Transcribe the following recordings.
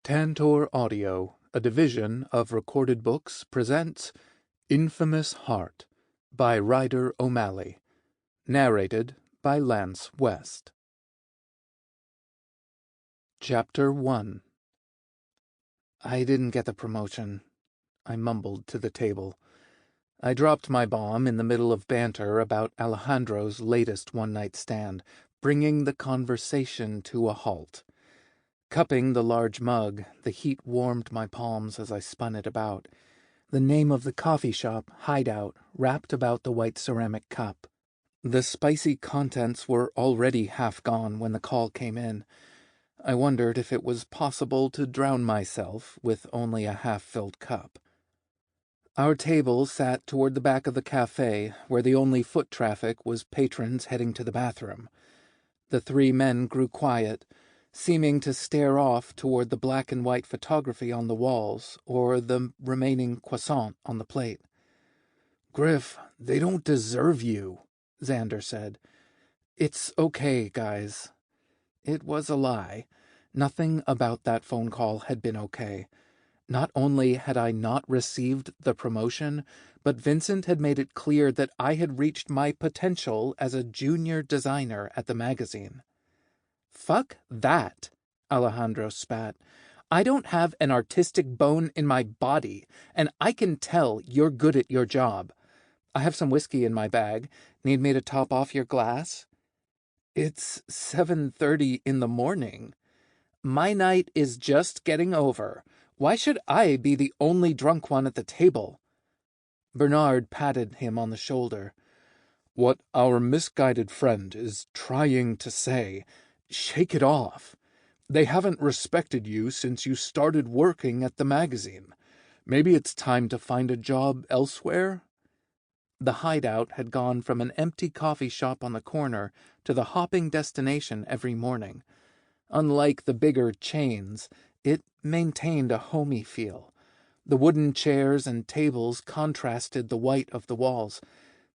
Tantor Audio, a division of Recorded Books, presents Infamous Heart by Ryder O'Malley, narrated by Lance West. Chapter 1. I didn't get the promotion, I mumbled to the table. I dropped my bomb in the middle of banter about Alejandro's latest one-night stand, bringing the conversation to a halt. Cupping the large mug, the heat warmed my palms as I spun it about. The name of the coffee shop, Hideout, wrapped about the white ceramic cup. The spicy contents were already half gone when the call came in. I wondered if it was possible to drown myself with only a half-filled cup. Our table sat toward the back of the cafe, where the only foot traffic was patrons heading to the bathroom. The three men grew quiet, seeming to stare off toward the black and white photography on the walls or the remaining croissant on the plate. "Griff, they don't deserve you," Xander said. "It's okay, guys." It was a lie. Nothing about that phone call had been okay. Not only had I not received the promotion, but Vincent had made it clear that I had reached my potential as a junior designer at the magazine. "Fuck that," Alejandro spat. "I don't have an artistic bone in my body, and I can tell you're good at your job. I have some whiskey in my bag. Need me to top off your glass?" "It's 7:30 in the morning. My night is just getting over. Why should I be the only drunk one at the table?" Bernard patted him on the shoulder. "What our misguided friend is trying to say, shake it off. They haven't respected you since you started working at the magazine. Maybe it's time to find a job elsewhere?" The Hideout had gone from an empty coffee shop on the corner to the hopping destination every morning. Unlike the bigger chains, it maintained a homey feel. The wooden chairs and tables contrasted the white of the walls.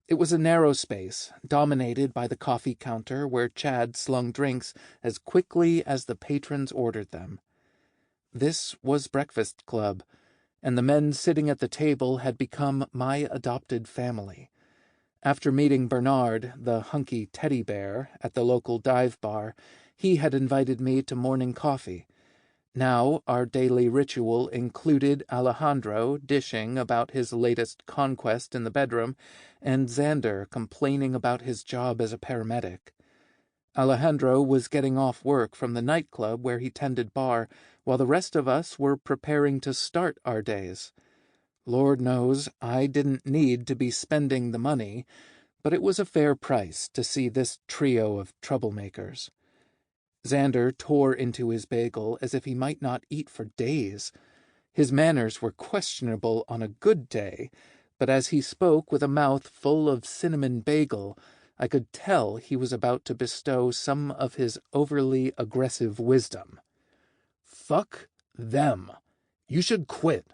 It was a narrow space, dominated by the coffee counter where Chad slung drinks as quickly as the patrons ordered them. This was Breakfast Club, and the men sitting at the table had become my adopted family. After meeting Bernard, the hunky teddy bear, at the local dive bar, he had invited me to morning coffee. Now our daily ritual included Alejandro dishing about his latest conquest in the bedroom and Xander complaining about his job as a paramedic. Alejandro was getting off work from the nightclub where he tended bar, while the rest of us were preparing to start our days. Lord knows I didn't need to be spending the money, but it was a fair price to see this trio of troublemakers. Xander tore into his bagel as if he might not eat for days. His manners were questionable on a good day, but as he spoke with a mouth full of cinnamon bagel, I could tell he was about to bestow some of his overly aggressive wisdom. "Fuck them. You should quit.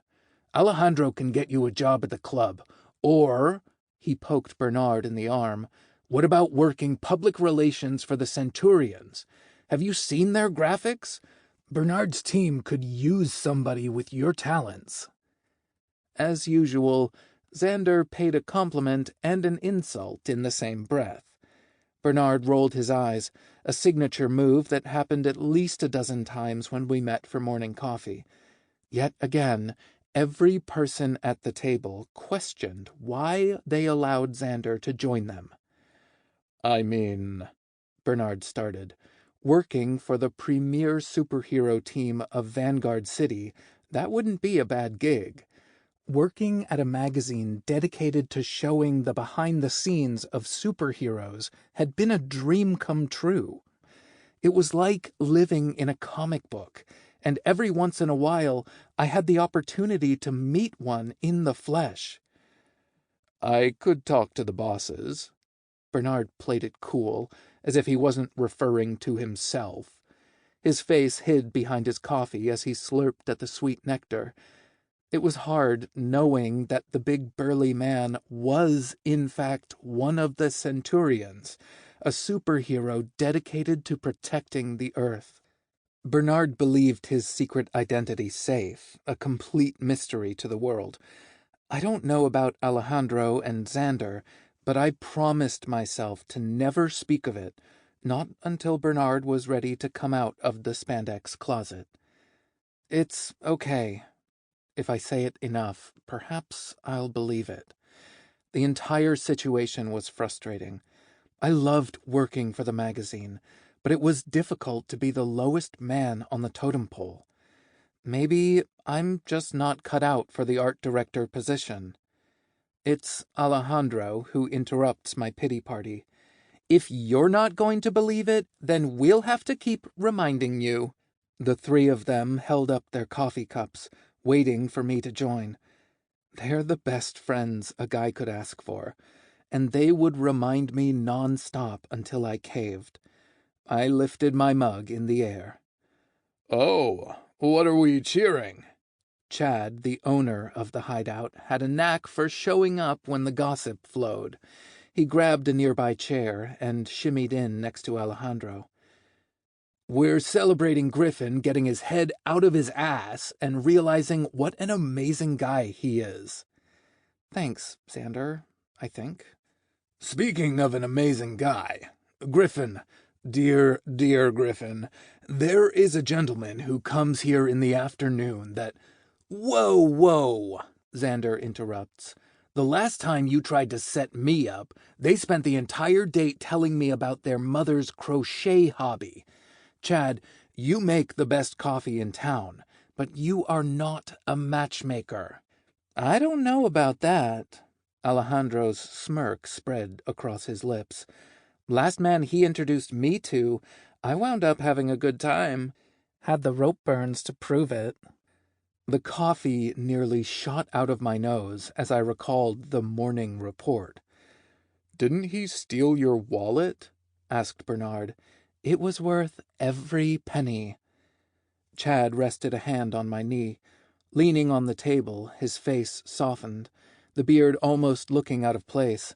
Alejandro can get you a job at the club. Or," he poked Bernard in the arm, "what about working public relations for the Centurions? Have you seen their graphics? Bernard's team could use somebody with your talents." As usual, Xander paid a compliment and an insult in the same breath. Bernard rolled his eyes, a signature move that happened at least a dozen times when we met for morning coffee. Yet again, every person at the table questioned why they allowed Xander to join them. "I mean," Bernard started, "working for the premier superhero team of Vanguard City, that wouldn't be a bad gig. Working at a magazine dedicated to showing the behind-the-scenes of superheroes had been a dream come true. It was like living in a comic book, and every once in a while I had the opportunity to meet one in the flesh." "I could talk to the bosses." Bernard played it cool, as if he wasn't referring to himself. His face hid behind his coffee as he slurped at the sweet nectar. It was hard knowing that the big burly man was, in fact, one of the Centurions, a superhero dedicated to protecting the Earth. Bernard believed his secret identity safe, a complete mystery to the world. I don't know about Alejandro and Xander, but I promised myself to never speak of it, not until Bernard was ready to come out of the spandex closet. It's okay. If I say it enough, perhaps I'll believe it. The entire situation was frustrating. I loved working for the magazine, but it was difficult to be the lowest man on the totem pole. Maybe I'm just not cut out for the art director position. It's Alejandro who interrupts my pity party. If you're not going to believe it, then we'll have to keep reminding you. The three of them held up their coffee cups, waiting for me to join. They're the best friends a guy could ask for, and they would remind me non-stop until I caved. I lifted my mug in the air. "Oh, what are we cheering?" Chad, the owner of the hideout, had a knack for showing up when the gossip flowed. He grabbed a nearby chair and shimmied in next to Alejandro. "We're celebrating Griffin getting his head out of his ass and realizing what an amazing guy he is." "Thanks, Xander, I think." "Speaking of an amazing guy, Griffin, dear Griffin, there is a gentleman who comes here in the afternoon that—" Whoa, Xander interrupts. "The last time you tried to set me up, they spent the entire date telling me about their mother's crochet hobby. Chad, you make the best coffee in town, but you are not a matchmaker." "I don't know about that." Alejandro's smirk spread across his lips. "Last man he introduced me to, I wound up having a good time. Had the rope burns to prove it." The coffee nearly shot out of my nose as I recalled the morning report. "Didn't he steal your wallet?" asked Bernard. "It was worth every penny." Chad rested a hand on my knee. Leaning on the table, his face softened, the beard almost looking out of place.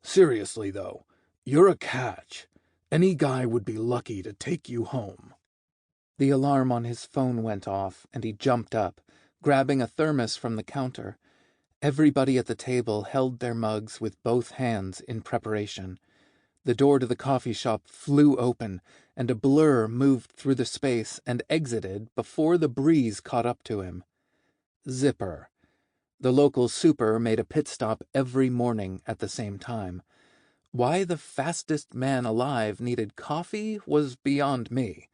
"Seriously, though, you're a catch. Any guy would be lucky to take you home." The alarm on his phone went off, and he jumped up, grabbing a thermos from the counter. Everybody at the table held their mugs with both hands in preparation. The door to the coffee shop flew open, and a blur moved through the space and exited before the breeze caught up to him. Zipper. The local super made a pit stop every morning at the same time. Why the fastest man alive needed coffee was beyond me.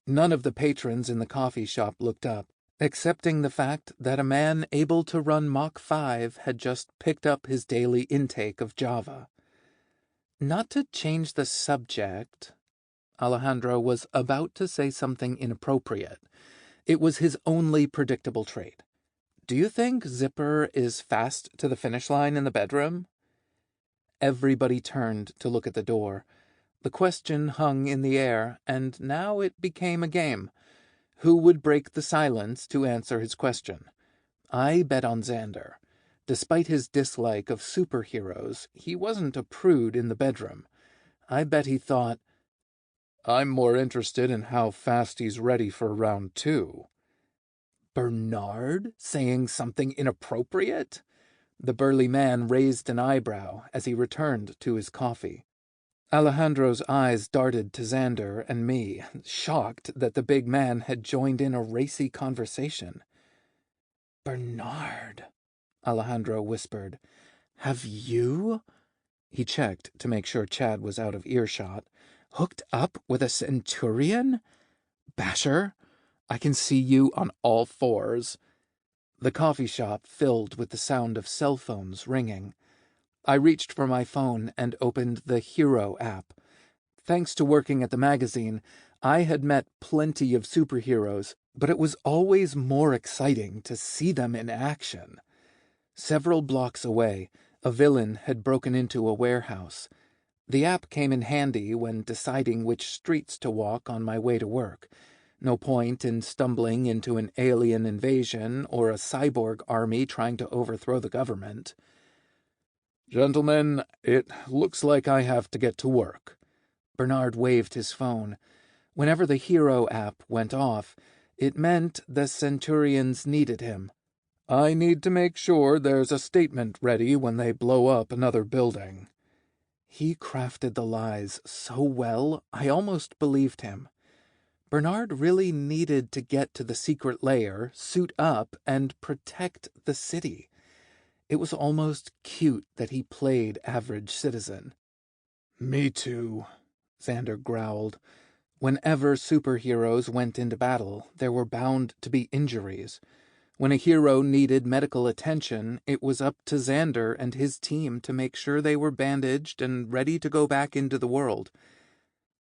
None of the patrons in the coffee shop looked up, accepting the fact that a man able to run Mach 5 had just picked up his daily intake of Java. Not to change the subject, Alejandro was about to say something inappropriate. It was his only predictable trait. "Do you think Zipper is fast to the finish line in the bedroom?" Everybody turned to look at the door. The question hung in the air, and now it became a game. Who would break the silence to answer his question? I bet on Xander. Despite his dislike of superheroes, he wasn't a prude in the bedroom. I bet he thought, "I'm more interested in how fast he's ready for round 2. "Bernard saying something inappropriate?" The burly man raised an eyebrow as he returned to his coffee. Alejandro's eyes darted to Xander and me, shocked that the big man had joined in a racy conversation. "Bernard," Alejandro whispered, "have you—" He checked to make sure Chad was out of earshot. "Hooked up with a centurion? Basher, I can see you on all fours." The coffee shop filled with the sound of cell phones ringing. I reached for my phone and opened the Hero app. Thanks to working at the magazine, I had met plenty of superheroes, but it was always more exciting to see them in action. Several blocks away, a villain had broken into a warehouse. The app came in handy when deciding which streets to walk on my way to work. No point in stumbling into an alien invasion or a cyborg army trying to overthrow the government. "Gentlemen, it looks like I have to get to work." Bernard waved his phone. Whenever the hero app went off, it meant the Centurions needed him. I need to make sure there's a statement ready when they blow up another building. He crafted the lies so well, I almost believed him. Bernard really needed to get to the secret lair, suit up, and protect the city. It was almost cute that he played average citizen. Me too, Xander growled. Whenever superheroes went into battle, there were bound to be injuries. When a hero needed medical attention, it was up to Xander and his team to make sure they were bandaged and ready to go back into the world.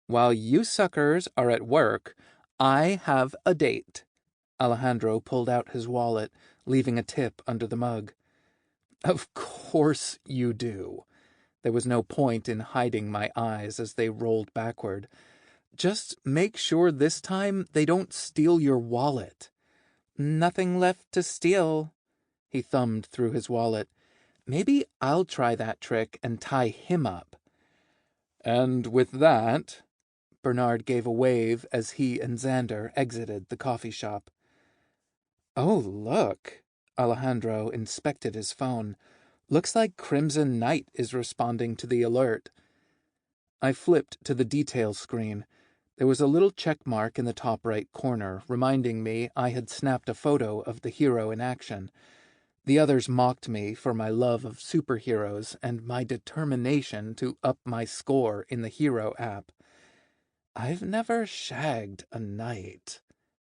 While you suckers are at work, I have a date. Alejandro pulled out his wallet, leaving a tip under the mug. Of course you do. There was no point in hiding my eyes as they rolled backward. Just make sure this time they don't steal your wallet. Nothing left to steal. He thumbed through his wallet. Maybe I'll try that trick and tie him up. And with that, Bernard gave a wave as he and Xander exited the coffee shop. Oh, look. Alejandro inspected his phone. Looks like Crimson Knight is responding to the alert. I flipped to the details screen. There was a little check mark in the top right corner, reminding me I had snapped a photo of the hero in action. The others mocked me for my love of superheroes and my determination to up my score in the hero app. I've never shagged a knight.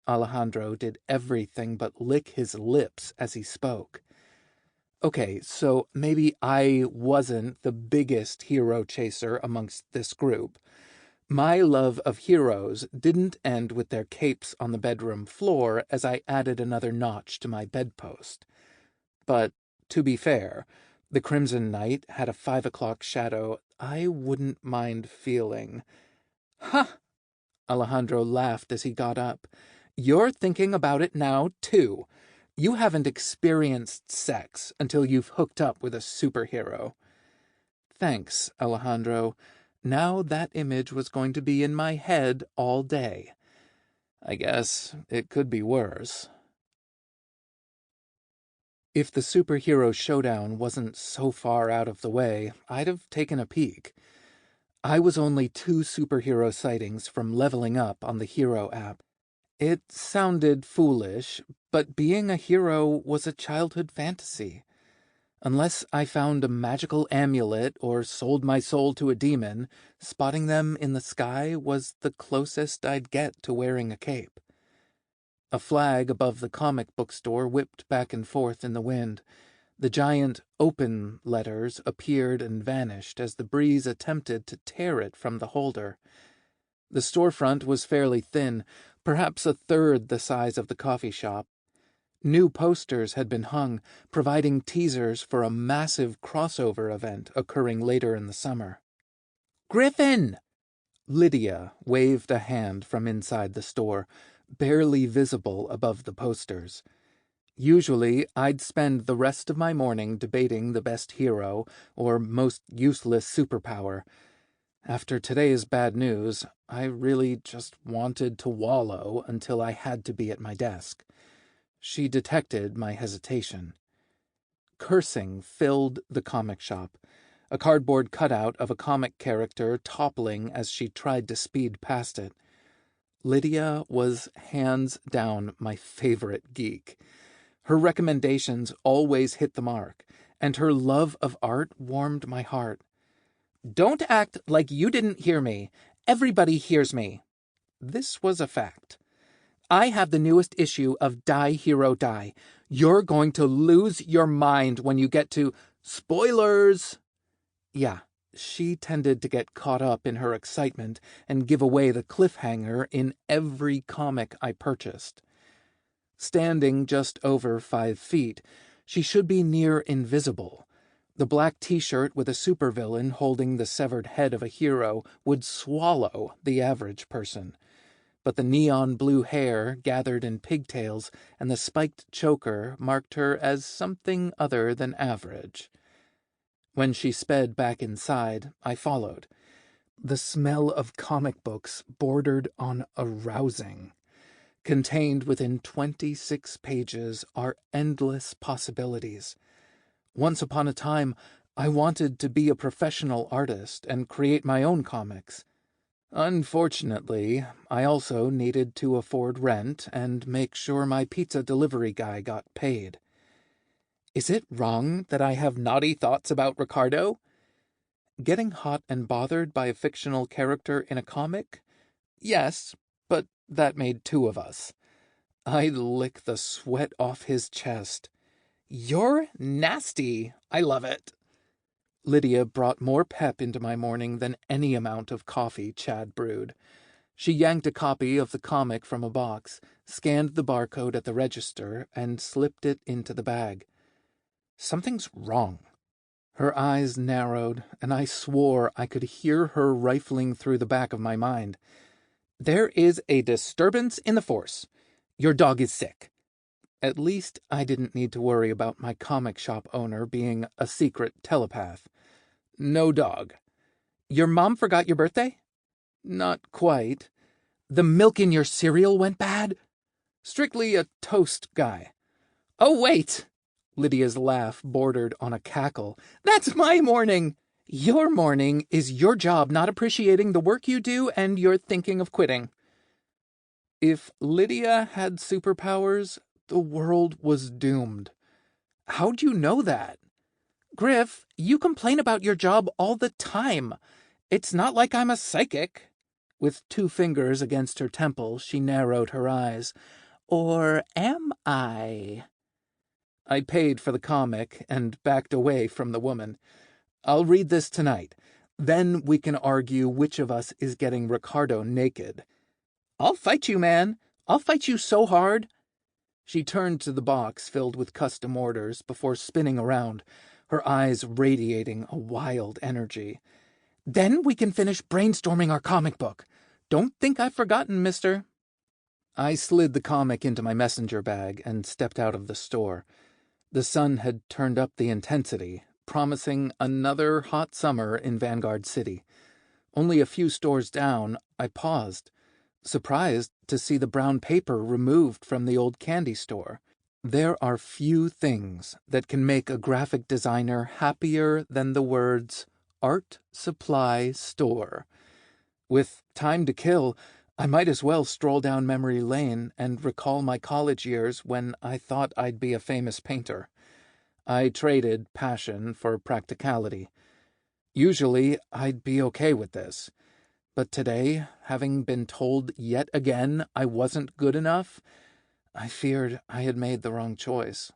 Alejandro did everything but lick his lips as he spoke. Okay, so maybe I wasn't the biggest hero chaser amongst this group. My love of heroes didn't end with their capes on the bedroom floor as I added another notch to my bedpost. But, to be fair, the Crimson Knight had a 5 o'clock shadow I wouldn't mind feeling. Ha! Alejandro laughed as he got up. You're thinking about it now, too. You haven't experienced sex until you've hooked up with a superhero. Thanks, Alejandro. Now that image was going to be in my head all day. I guess it could be worse. If the superhero showdown wasn't so far out of the way, I'd have taken a peek. I was only 2 superhero sightings from leveling up on the hero app. It sounded foolish, but being a hero was a childhood fantasy. Unless I found a magical amulet or sold my soul to a demon, spotting them in the sky was the closest I'd get to wearing a cape. A flag above the comic book store whipped back and forth in the wind. The giant "Open" letters appeared and vanished as the breeze attempted to tear it from the holder. The storefront was fairly thin, perhaps a third the size of the coffee shop. New posters had been hung, providing teasers for a massive crossover event occurring later in the summer. Griffin! Lydia waved a hand from inside the store, barely visible above the posters. Usually, I'd spend the rest of my morning debating the best hero or most useless superpower. After today's bad news, I really just wanted to wallow until I had to be at my desk. She detected my hesitation. Cursing filled the comic shop, a cardboard cutout of a comic character toppling as she tried to speed past it. Lydia was hands down my favorite geek. Her recommendations always hit the mark, and her love of art warmed my heart. Don't act like you didn't hear me. Everybody hears me. This was a fact. I have the newest issue of Die Hero Die. You're going to lose your mind when you get to spoilers. Yeah, she tended to get caught up in her excitement and give away the cliffhanger in every comic I purchased. Standing just over 5 feet, she should be near invisible. The black t-shirt with a supervillain holding the severed head of a hero would swallow the average person. But the neon blue hair gathered in pigtails and the spiked choker marked her as something other than average. When she sped back inside, I followed. The smell of comic books bordered on arousing. Contained within 26 pages are endless possibilities. Once upon a time, I wanted to be a professional artist and create my own comics. Unfortunately, I also needed to afford rent and make sure my pizza delivery guy got paid. Is it wrong that I have naughty thoughts about Ricardo? Getting hot and bothered by a fictional character in a comic? Yes, but that made two of us. I'd lick the sweat off his chest. You're nasty. I love it. Lydia brought more pep into my morning than any amount of coffee Chad brewed. She yanked a copy of the comic from a box, scanned the barcode at the register, and slipped it into the bag. Something's wrong. Her eyes narrowed, and I swore I could hear her rifling through the back of my mind. There is a disturbance in the force. Your dog is sick. At least I didn't need to worry about my comic shop owner being a secret telepath. No dog. Your mom forgot your birthday? Not quite. The milk in your cereal went bad? Strictly a toast guy. Oh, wait! Lydia's laugh bordered on a cackle. That's my morning! Your morning is your job not appreciating the work you do and you're thinking of quitting. If Lydia had superpowers, the world was doomed. How'd you know that? Griff, you complain about your job all the time. It's not like I'm a psychic. With 2 fingers against her temple, she narrowed her eyes. Or am I? I paid for the comic and backed away from the woman. I'll read this tonight. Then we can argue which of us is getting Ricardo naked. I'll fight you, man. I'll fight you so hard. She turned to the box filled with custom orders before spinning around, her eyes radiating a wild energy. Then we can finish brainstorming our comic book. Don't think I've forgotten, mister. I slid the comic into my messenger bag and stepped out of the store. The sun had turned up the intensity, promising another hot summer in Vanguard City. Only a few stores down, I paused, surprised to see the brown paper removed from the old candy store. There are few things that can make a graphic designer happier than the words Art Supply Store. With time to kill, I might as well stroll down memory lane and recall my college years when I thought I'd be a famous painter. I traded passion for practicality. Usually, I'd be okay with this. But today, having been told yet again I wasn't good enough, I feared I had made the wrong choice.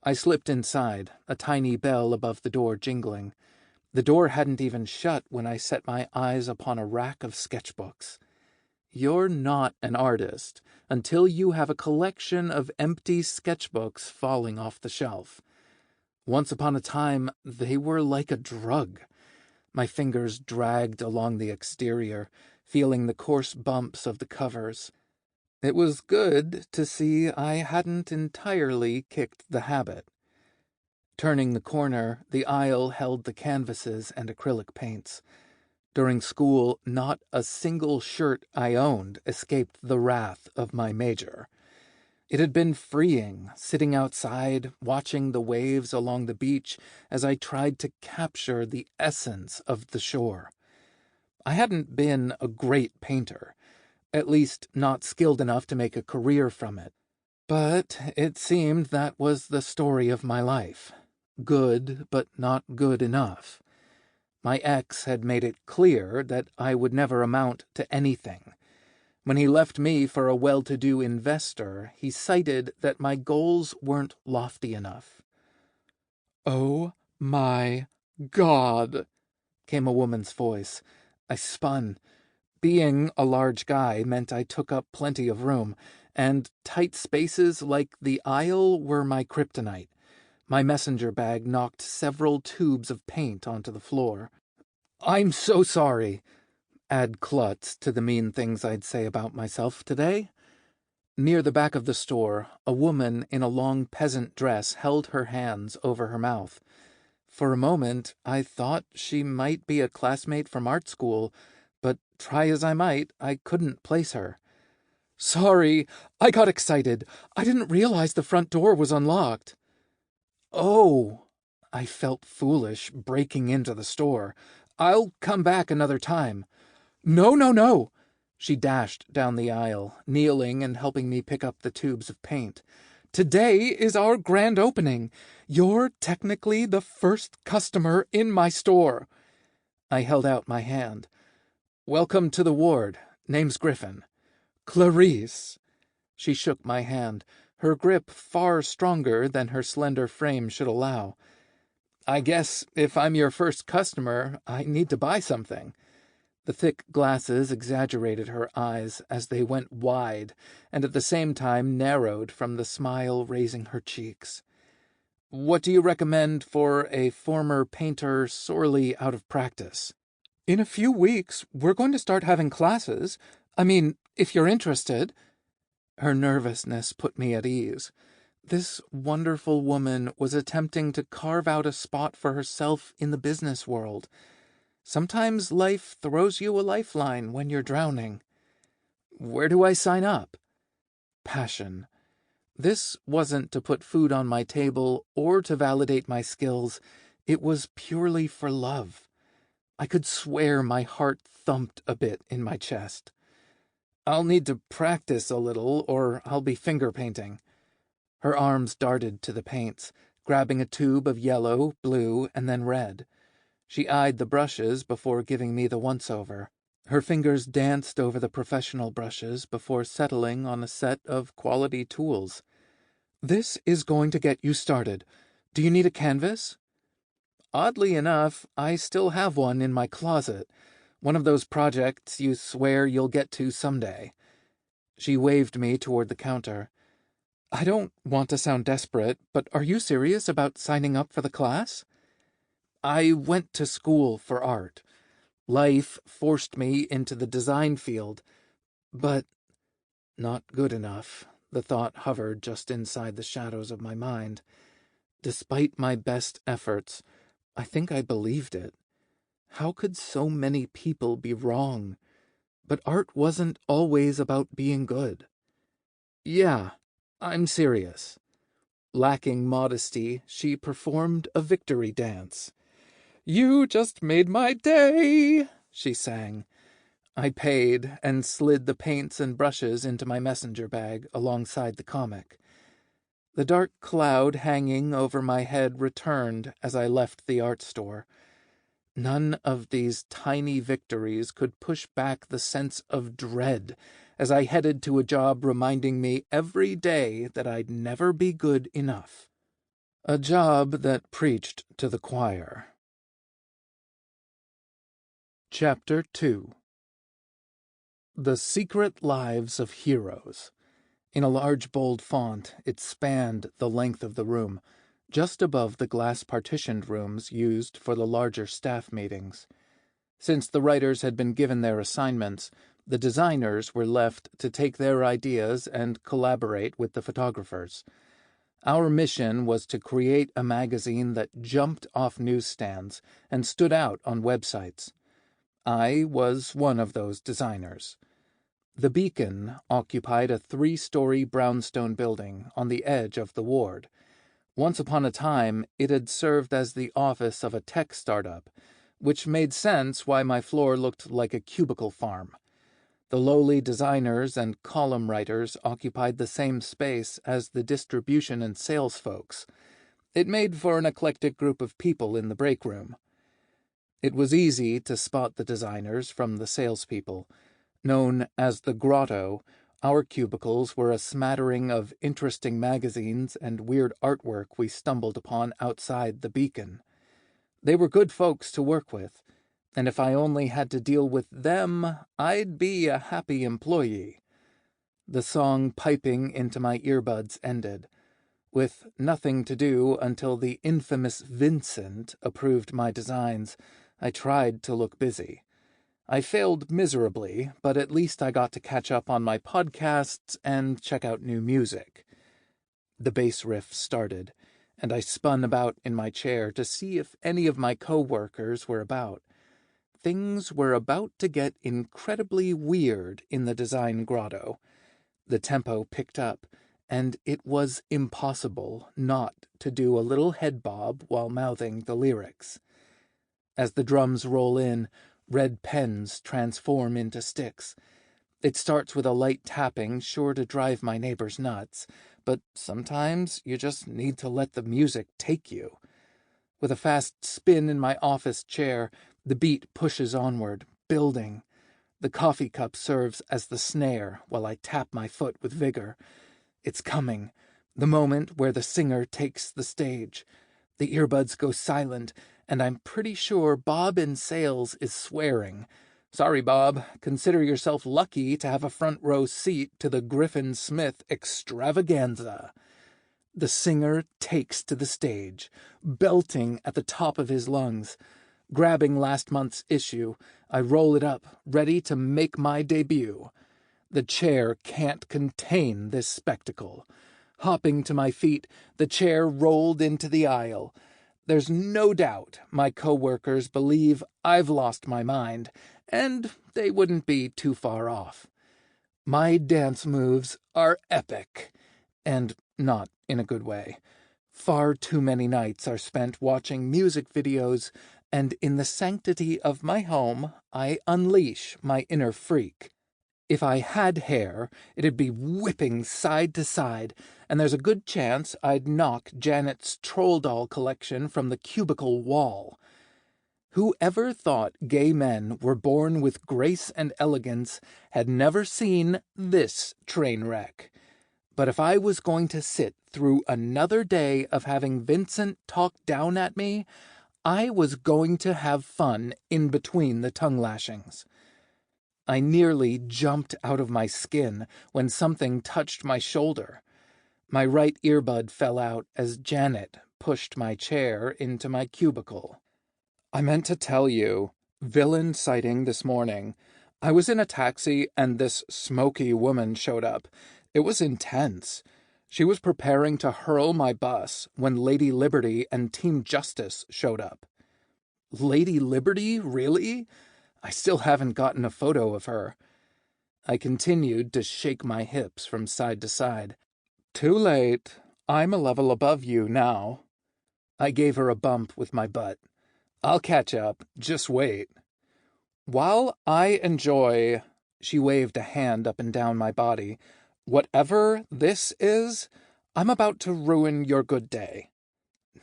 I slipped inside, a tiny bell above the door jingling. The door hadn't even shut when I set my eyes upon a rack of sketchbooks. You're not an artist until you have a collection of empty sketchbooks falling off the shelf. Once upon a time, they were like a drug. My fingers dragged along the exterior, feeling the coarse bumps of the covers. It was good to see I hadn't entirely kicked the habit. Turning the corner, the aisle held the canvases and acrylic paints. During school, not a single shirt I owned escaped the wrath of my major. It had been freeing, sitting outside, watching the waves along the beach as I tried to capture the essence of the shore. I hadn't been a great painter, at least not skilled enough to make a career from it. But it seemed that was the story of my life. Good, but not good enough. My ex had made it clear that I would never amount to anything. When he left me for a well-to-do investor, he cited that my goals weren't lofty enough. "Oh my God," came a woman's voice. I spun. Being a large guy meant I took up plenty of room, and tight spaces like the aisle were my kryptonite. My messenger bag knocked several tubes of paint onto the floor. "I'm so sorry," add klutz to the mean things I'd say about myself today. Near the back of the store, a woman in a long peasant dress held her hands over her mouth. For a moment, I thought she might be a classmate from art school, but try as I might, I couldn't place her. "Sorry, I got excited. I didn't realize the front door was unlocked." "Oh," I felt foolish breaking into the store. "I'll come back another time." "No, no, no." She dashed down the aisle, kneeling and helping me pick up the tubes of paint. "Today is our grand opening. You're technically the first customer in my store." I held out my hand. "Welcome to the ward. Name's Griffin." "Clarice." She shook my hand, her grip far stronger than her slender frame should allow. "I guess if I'm your first customer, I need to buy something." The thick glasses exaggerated her eyes as they went wide and at the same time narrowed from the smile raising her cheeks. "What do you recommend for a former painter sorely out of practice?" "In a few weeks, we're going to start having classes. I mean, if you're interested." Her nervousness put me at ease. This wonderful woman was attempting to carve out a spot for herself in the business world. Sometimes life throws you a lifeline when you're drowning. "Where do I sign up?" Passion. This wasn't to put food on my table or to validate my skills. It was purely for love. I could swear my heart thumped a bit in my chest. "I'll need to practice a little, or I'll be finger painting." Her arms darted to the paints, grabbing a tube of yellow, blue, and then red. She eyed the brushes before giving me the once-over. Her fingers danced over the professional brushes before settling on a set of quality tools. "This is going to get you started. Do you need a canvas?" Oddly enough, I still have one in my closet. One of those projects you swear you'll get to someday. She waved me toward the counter. "I don't want to sound desperate, but are you serious about signing up for the class?" "I went to school for art. Life forced me into the design field. But not good enough." The thought hovered just inside the shadows of my mind. Despite my best efforts, I think I believed it. How could so many people be wrong? But art wasn't always about being good. "Yeah, I'm serious." Lacking modesty, she performed a victory dance. "You just made my day," she sang. I paid and slid the paints and brushes into my messenger bag alongside the comic. The dark cloud hanging over my head returned as I left the art store. None of these tiny victories could push back the sense of dread as I headed to a job reminding me every day that I'd never be good enough. A job that preached to the choir. Chapter 2. The Secret Lives of Heroes. In a large bold font, it spanned the length of the room, just above the glass-partitioned rooms used for the larger staff meetings. Since the writers had been given their assignments, the designers were left to take their ideas and collaborate with the photographers. Our mission was to create a magazine that jumped off newsstands and stood out on websites. I was one of those designers. The Beacon occupied a 3-story brownstone building on the edge of the ward. Once upon a time, it had served as the office of a tech startup, which made sense why my floor looked like a cubicle farm. The lowly designers and column writers occupied the same space as the distribution and sales folks. It made for an eclectic group of people in the break room. It was easy to spot the designers from the salespeople. Known as the Grotto, our cubicles were a smattering of interesting magazines and weird artwork we stumbled upon outside the Beacon. They were good folks to work with, and if I only had to deal with them, I'd be a happy employee. The song piping into my earbuds ended. With nothing to do until the infamous Vincent approved my designs, I tried to look busy. I failed miserably, but at least I got to catch up on my podcasts and check out new music. The bass riff started, and I spun about in my chair to see if any of my co-workers were about. Things were about to get incredibly weird in the design grotto. The tempo picked up, and it was impossible not to do a little head bob while mouthing the lyrics. As the drums roll in, red pens transform into sticks. It starts with a light tapping, sure to drive my neighbors nuts, but sometimes you just need to let the music take you. With a fast spin in my office chair, the beat pushes onward, building. The coffee cup serves as the snare while I tap my foot with vigor. It's coming, the moment where the singer takes the stage. The earbuds go silent, and I'm pretty sure Bob in sales is swearing. Sorry, Bob, consider yourself lucky to have a front row seat to the Griffin Smith extravaganza. The singer takes to the stage, belting at the top of his lungs. Grabbing last month's issue, I roll it up, ready to make my debut. The chair can't contain this spectacle. Hopping to my feet, the chair rolled into the aisle. There's no doubt my co-workers believe I've lost my mind, and they wouldn't be too far off. My dance moves are epic, and not in a good way. Far too many nights are spent watching music videos, and in the sanctity of my home, I unleash my inner freak. If I had hair, it'd be whipping side to side, and there's a good chance I'd knock Janet's troll doll collection from the cubicle wall. Whoever thought gay men were born with grace and elegance had never seen this train wreck. But if I was going to sit through another day of having Vincent talk down at me, I was going to have fun in between the tongue lashings. I nearly jumped out of my skin when something touched my shoulder. My right earbud fell out as Janet pushed my chair into my cubicle. I meant to tell you, villain sighting this morning. I was in a taxi and this smoky woman showed up. It was intense. She was preparing to hurl my bus when Lady Liberty and Team Justice showed up. Lady Liberty, really? I still haven't gotten a photo of her. I continued to shake my hips from side to side. Too late. I'm a level above you now. I gave her a bump with my butt. I'll catch up. Just wait. While I enjoy, she waved a hand up and down my body, whatever this is, I'm about to ruin your good day.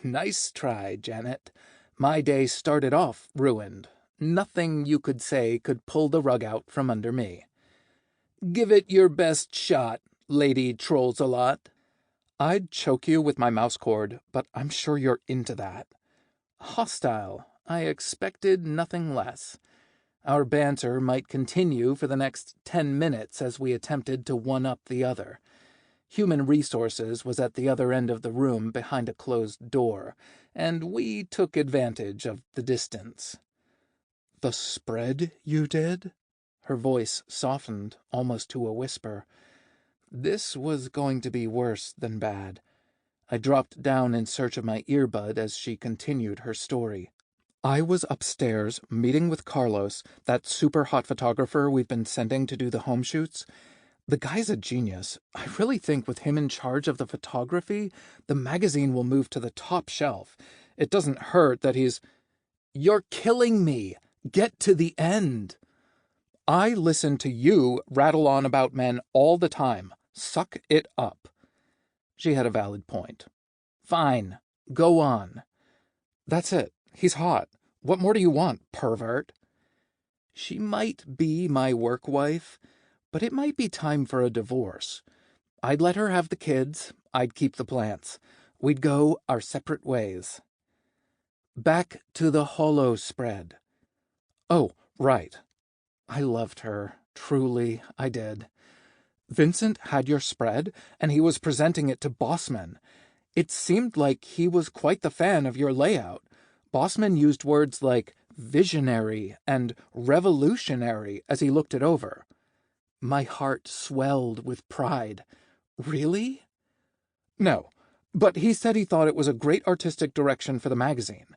Nice try, Janet. My day started off ruined. Nothing you could say could pull the rug out from under me. Give it your best shot, Lady Trolls-a-lot. I'd choke you with my mouse cord, but I'm sure you're into that. Hostile. I expected nothing less. Our banter might continue for the next 10 minutes as we attempted to one-up the other. Human Resources was at the other end of the room behind a closed door, and we took advantage of the distance. The spread you did? Her voice softened almost to a whisper. This was going to be worse than bad. I dropped down in search of my earbud as she continued her story. I was upstairs meeting with Carlos, that super hot photographer we've been sending to do the home shoots. The guy's a genius. I really think with him in charge of the photography, the magazine will move to the top shelf. It doesn't hurt that he's... You're killing me! Get to the end! I listen to you rattle on about men all the time. Suck it up. She had a valid point. Fine. Go on. That's it. He's hot. What more do you want, pervert? She might be my work wife, but it might be time for a divorce. I'd let her have the kids. I'd keep the plants. We'd go our separate ways. Back to the holo spread. Oh, right. I loved her. Truly, I did. Vincent had your spread, and he was presenting it to Bossman. It seemed like he was quite the fan of your layout. Bossman used words like visionary and revolutionary as he looked it over. My heart swelled with pride. Really? No, But he said he thought it was a great artistic direction for the magazine.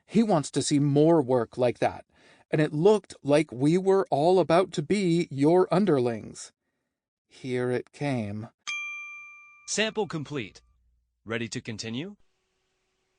He wants to see more work like that, and it looked like we were all about to be your underlings. Here it came. Sample complete. Ready to continue?